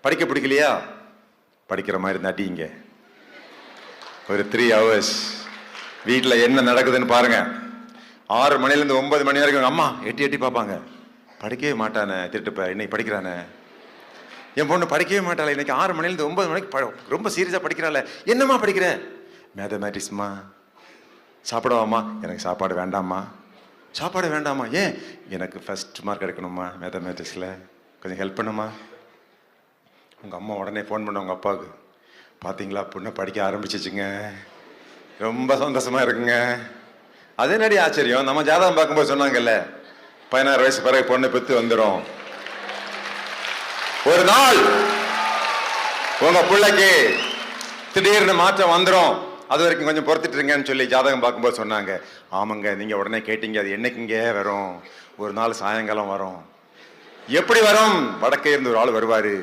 படிக்க பிடிக்கலையா? படிக்கிற மாதிரி நடிங்க. ஒரு 3 hours வீட்டில் என்ன நடக்குதுன்னு பாருங்க. 6 மணிலேருந்து 9 மணி வரைக்கும் அம்மா எட்டி எட்டி பார்ப்பாங்க. படிக்கவே மாட்டானே, திருட்டுப்ப இன்னைக்கு படிக்கிறானே. என் பொண்ணு படிக்கவே மாட்டாளே, இன்னைக்கு 6 மணிலேருந்து 9 மணிக்கு ரொம்ப சீரியஸாக படிக்கிறாள். என்னம்மா படிக்கிற? மேத்தமேட்டிக்ஸ்மா. சாப்பிடவாம்மா? எனக்கு சாப்பாடு வேண்டாம்மா. சாப்பாடு வேண்டாமா? ஏன்? எனக்கு ஃபர்ஸ்ட் மார்க் எடுக்கணுமா மேத்தமேட்டிக்ஸில், கொஞ்சம் ஹெல்ப் பண்ணுமா. உங்கள் அம்மா உடனே ஃபோன் பண்ண உங்கள் அப்பாவுக்கு, பார்த்தீங்களா பொண்ணை படிக்க ஆரம்பிச்சிச்சுங்க, ரொம்ப சந்தோஷமா இருக்குங்க. அதே நடி ஆச்சரியம், நம்ம ஜாதகம் பார்க்கும்போது சொன்னாங்கல்ல 16 வயசு பிறகு பொண்ணை பெற்று வந்துடும். ஒரு நாள் உங்க பிள்ளைக்கு திடீர்னு மாற்றம் வந்துடும், அது வரைக்கும் கொஞ்சம் பொறுத்துட்டு இருங்கன்னு சொல்லி ஜாதகம் பார்க்கும்போது சொன்னாங்க. ஆமாங்க, நீங்க உடனே கேட்டீங்க, அது என்னைக்குங்க வரும்? ஒரு நாள் சாயங்காலம் வரும். எப்படி வரும்? வடக்கே இருந்து ஒரு ஆள் வருவாரு,